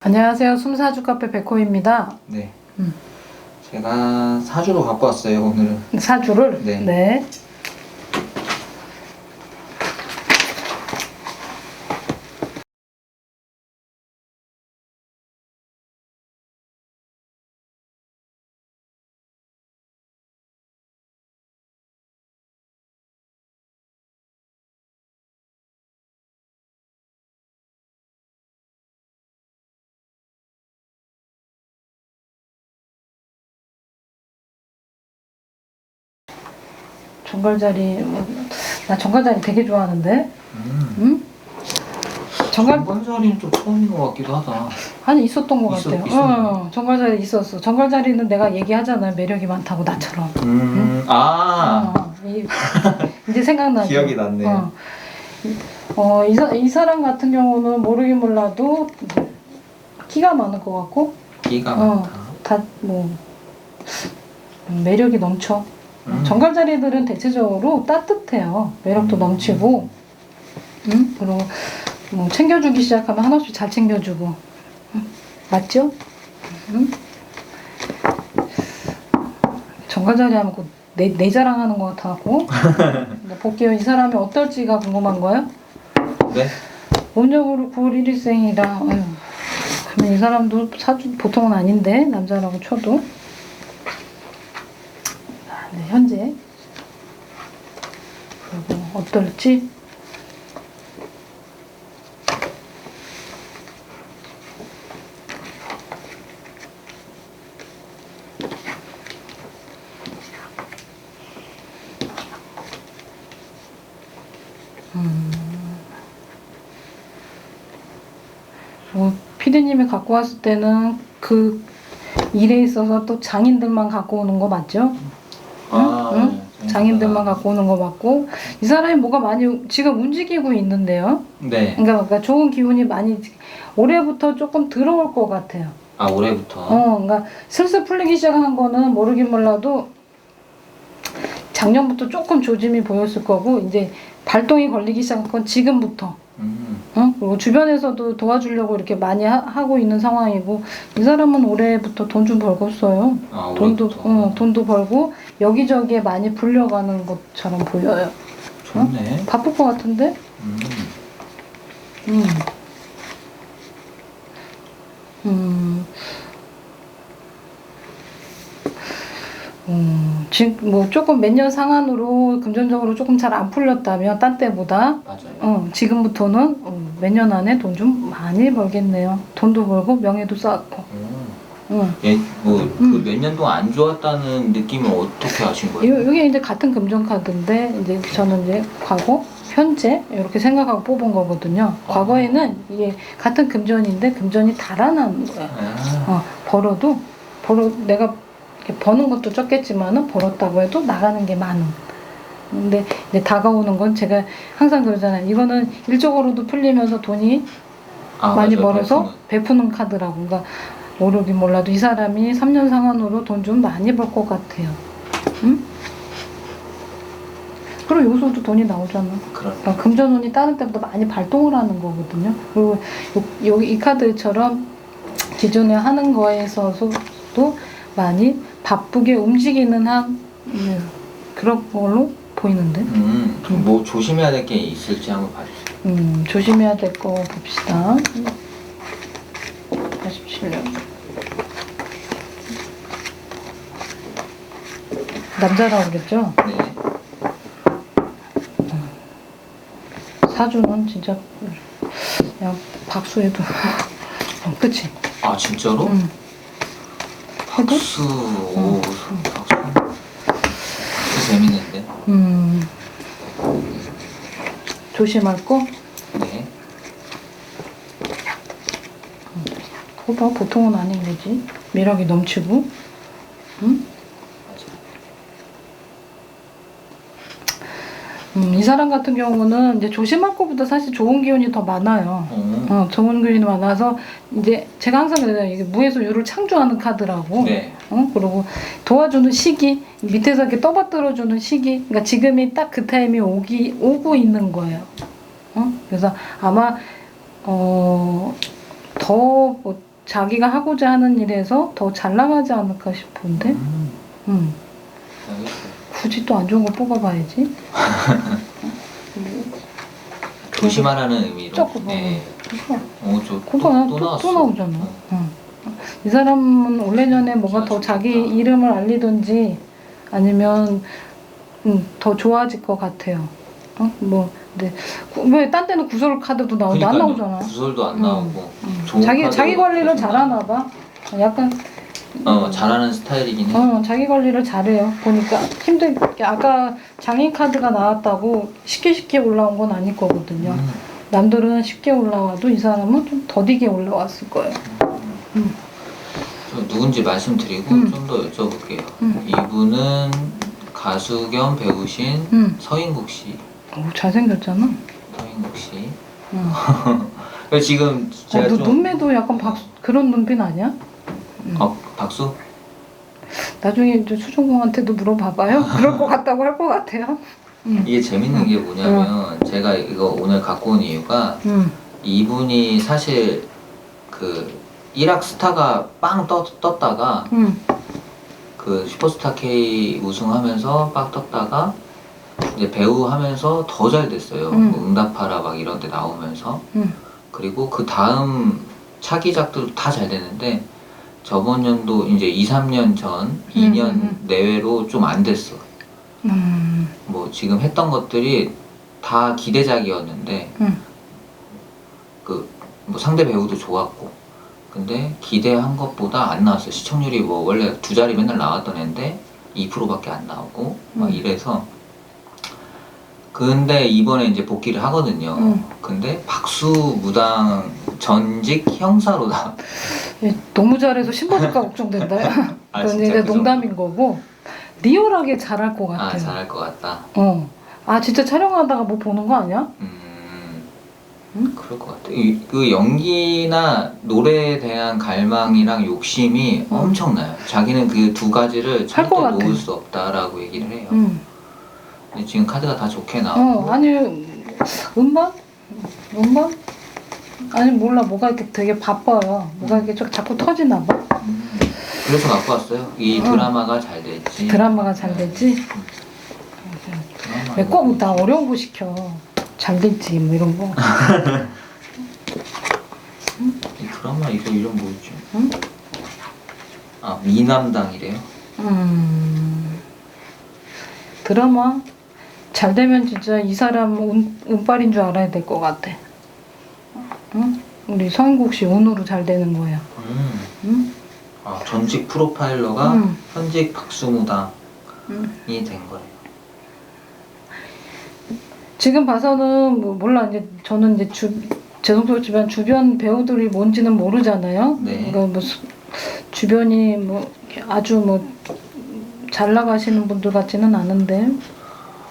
안녕하세요. 숨사주 카페 백호입니다. 네. 제가 사주로 갖고 왔어요, 오늘은. 사주를? 네. 네. 정갈자리, 나 정갈자리 되게 좋아하는데? 응? 정갈자리는 좀 처음인 것 같기도 하다. 아니, 있었던 것 같아요. 있었나? 정갈자리 있었어. 정갈자리는 내가 얘기하잖아요. 매력이 많다고, 나처럼. 응? 이제 생각나죠. 기억이 났네요. 이 사람 같은 경우는 모르긴 몰라도 끼가 많을 것 같고, 끼가 많다. 매력이 넘쳐. 정갈자리들은 대체적으로 따뜻해요. 매력도 넘치고, 그리고 뭐 챙겨주기 시작하면 한없이 잘 챙겨주고, 맞죠? 정갈자리 하면 내 자랑하는 것 같아갖고 볼게요. 이 사람이 어떨지가 궁금한 거예요? 네. 음력으로 9월 1일생이라 그러면 이 사람도 사주 보통은 아닌데, 남자라고 쳐도. 네, 현재 그리고 어떨지. 피디님이 갖고 왔을 때는 그 일에 있어서 또 장인들만 갖고 오는 거 맞죠? 응? 장인들만 갖고 오는 거 맞고, 이 사람이 뭐가 많이 지금 움직이고 있는데요. 네. 그러니까 좋은 기운이 많이 올해부터 조금 들어올 것 같아요. 아, 올해부터? 그러니까 슬슬 풀리기 시작한 거는 모르긴 몰라도 작년부터 조금 조짐이 보였을 거고, 이제 발동이 걸리기 시작한 건 지금부터. 그리고 주변에서도 도와주려고 이렇게 많이 하고 있는 상황이고, 이 사람은 올해부터 돈 좀 벌겠어요. 아, 돈도 벌고 여기저기에 많이 불려가는 것처럼 보여요. 좋네. 바쁠 것 같은데? 지금 뭐 조금 몇 년 상한으로 금전적으로 조금 잘 안 풀렸다면 딴 때보다, 맞아요. 지금부터는 몇 년 안에 돈 좀 많이 벌겠네요. 돈도 벌고 명예도 쌓고. 예, 그 몇 년 동안 안 좋았다는 느낌을 어떻게 아신 거예요? 이게 이제 같은 금전 카드인데, 이제 저는 이제 과거, 현재 이렇게 생각하고 뽑은 거거든요. 과거에는 이게 같은 금전인데 금전이 달아나는 거야. 내가 이렇게 버는 것도 적겠지만은 벌었다고 해도 나가는 게 많은. 근데 이제 다가오는 건 제가 항상 그러잖아요. 이거는 일적으로도 풀리면서 돈이 많이 맞아요. 벌어서 베푸는 카드라고. 그러니까 모르긴 몰라도 이 사람이 3년 상한으로 돈 좀 많이 벌 것 같아요. 그리고 여기서도 돈이 나오잖아. 그러니까 금전운이 다른 때보다 많이 발동을 하는 거거든요. 그리고 여기 이 카드처럼 기존에 하는 거에서도 많이 바쁘게 움직이는 그런 걸로 보이는데. 뭐 조심해야 될 게 있을지 한번 봐주세요. 조심해야 될 거 봅시다. 87년. 남자라고 그랬죠? 네. 사주는 진짜 그냥 박수해도 그치? 아, 진짜로? 박수. 오, 박수. 박수 재밌는데? 조심할 거? 네. 그거 봐, 보통은 아닌 거지. 매력이 넘치고. 맞아요. 이 사람 같은 경우는 이제 조심할 것보다 사실 좋은 기운이 더 많아요. 좋은 기운이 많아서 이제 제가 항상 그래요. 이게 무에서 유를 창조하는 카드라고. 네. 그리고 도와주는 시기, 밑에서 이렇게 떠받들어주는 시기, 그러니까 지금이 딱 그 타임이 오고 있는 거예요. 그래서 아마 더 뭐 자기가 하고자 하는 일에서 더 잘 나가지 않을까 싶은데. 알겠어요. 굳이 또 안 좋은 거 뽑아봐야지. 조심하라는 의미로. 조금. 네. 그거 또 나왔어. 또 나오잖아. 이 사람은 오래전에 뭐가 더 자기 이름을 알리든지 아니면 더 좋아질 것 같아요. 근데 왜 딴 데는 구설 카드도 나오는데 안 나오잖아. 구설도 안 나오고. 좋은 자기 카드로 관리를 계속 잘하나 봐. 약간 잘하는 스타일이긴 해. 자기 관리를 잘해요. 보니까 아까 장인 카드가 나왔다고 쉽게 올라온 건 아닐 거거든요. 남들은 쉽게 올라와도 이 사람은 좀 더디게 올라왔을 거예요. 저 누군지 말씀드리고 좀 더 여쭤볼게요. 이분은 가수 겸 배우신 서인국 씨. 잘생겼잖아. 서인국 씨. 그래서 지금 제가 너 눈매도 약간 그런 눈빛 아니야? 박수? 나중에 이제 수종공한테도 물어봐봐요. 그럴 것 같다고 할 것 같아요. 이게 재밌는 게 뭐냐면 제가 이거 오늘 갖고 온 이유가 이분이 사실 그 일학 스타가 빵 떴다가 그 슈퍼스타 K 우승하면서 빵 떴다가 이제 배우 하면서 더 잘 됐어요. 뭐 응답하라 막 이런 데 나오면서 그리고 그 다음 차기작들도 다 잘 됐는데 저번 연도 이제 2, 3년 전 2년 내외로 좀 안 됐어. 뭐 지금 했던 것들이 다 기대작이었는데 그 뭐 상대 배우도 좋았고 근데 기대한 것보다 안 나왔어요. 시청률이 뭐 원래 2자리 맨날 나왔던 애인데 2%밖에 안 나오고 막 이래서 근데 이번에 이제 복귀를 하거든요. 근데 박수무당 전직 형사로 나. 너무 잘해서 신고질까 걱정된다. 그건 이제 농담인 거고 리얼하게 잘할 것 같아요. 잘할 것 같다. 진짜 촬영하다가 뭐 보는 거 아니야? 그럴 것 같아. 그 연기나 노래에 대한 갈망이랑 욕심이 엄청나요. 자기는 그 두 가지를 절대 놓을 수 없다라고 얘기를 해요. 근데 지금 카드가 다 좋게 나오고. 아니 음반? 아니 몰라 뭐가 이렇게 되게 바빠요. 뭐가 이렇게 자꾸 터지나 봐. 그래서 갖고 왔어요. 이 드라마가 잘 될지. 드라마가 잘 될지. 왜 꼭 나 어려운 거 시켜. 잘 될지 뭐 이런 거. 이 드라마 이거 이름 뭐였지? 미남당이래요. 드라마 잘 되면 진짜 이 사람 운빨인 줄 알아야 될 것 같아. 우리 서인국 씨 운으로 잘 되는 거예요. 전직 프로파일러가 현직 박수무당이 된 거예요. 지금 봐서는 뭐 몰라 이제 저는 이제 죄송스럽지만 주변 배우들이 뭔지는 모르잖아요. 네. 그러니까 뭐 주변이 뭐 아주 뭐 잘 나가시는 분들 같지는 않은데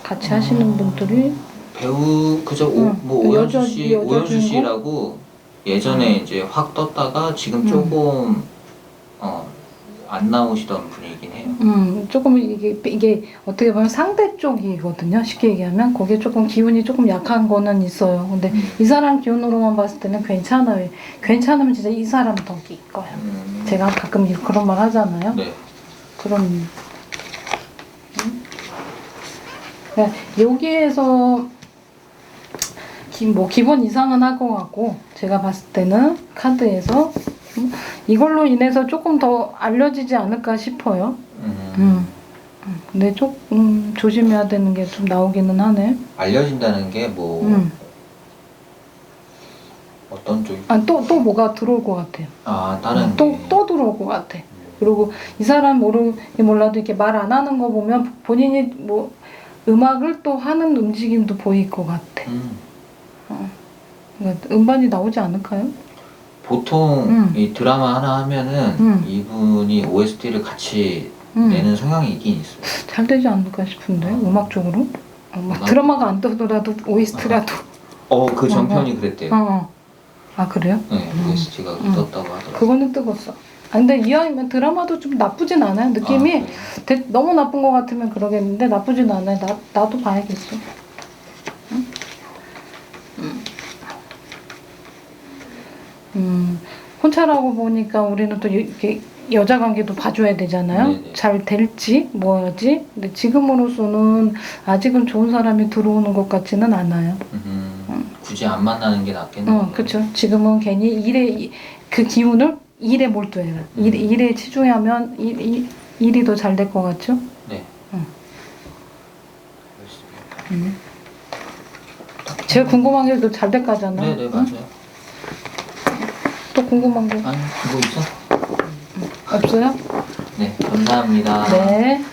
같이 하시는 분들이 배우 그저 뭐 오연수 씨라고 예전에 이제 확 떴다가 지금 조금 안 나오시던 분이긴 해요. 조금 이게 어떻게 보면 상대 쪽이거든요. 쉽게 얘기하면 거기에 조금 기운이 조금 약한 거는 있어요. 근데 이 사람 기운으로만 봤을 때는 괜찮아요. 괜찮으면 진짜 이 사람 덕이 거예요. 제가 가끔 그런 말 하잖아요. 네. 그런 그러니까 여기에서 기본 이상은 할 것 같고 제가 봤을 때는 카드에서 이걸로 인해서 조금 더 알려지지 않을까 싶어요. 근데 조금 조심해야 되는 게 좀 나오기는 하네. 알려진다는 게 뭐 어떤 쪽이? 또 뭐가 들어올 것 같아요. 다른 또 들어올 것 같아. 그리고 이 사람 몰라도 이렇게 말 안 하는 거 보면 본인이 뭐 음악을 또 하는 움직임도 보일 것 같아. 그러니까 음반이 나오지 않을까요? 보통 이 드라마 하나 하면은 이분이 OST를 같이 내는 성향이 있긴 있어요. 잘 되지 않을까 싶은데 음악적으로. 막 드라마가 안 떠더라도 OST라도. 그 전편이 그랬대요. 아 그래요? 네, OST가 떴다고 하더라고요. 그거는 뜨겁어. 아, 근데 이왕이면 드라마도 좀 나쁘진 않아요. 느낌이 너무 나쁜 것 같으면 그러겠는데 나쁘진 않아요. 나도 봐야겠어. 혼자라고 보니까 우리는 또 이렇게 여자 관계도 봐줘야 되잖아요. 네네. 잘 될지 뭐지. 근데 지금으로서는 아직은 좋은 사람이 들어오는 것 같지는 않아요. 굳이 안 만나는 게 낫겠네요. 그렇죠. 지금은 괜히 그 기운을 일에 몰두해라. 일에 치중하면 일이 더 잘 될 것 같죠? 네. 제가 궁금한 게 너 잘 될 거잖아. 네네, 맞아요. 또 궁금한 거 아니, 뭐 있어? 없어요? 네, 감사합니다. 네.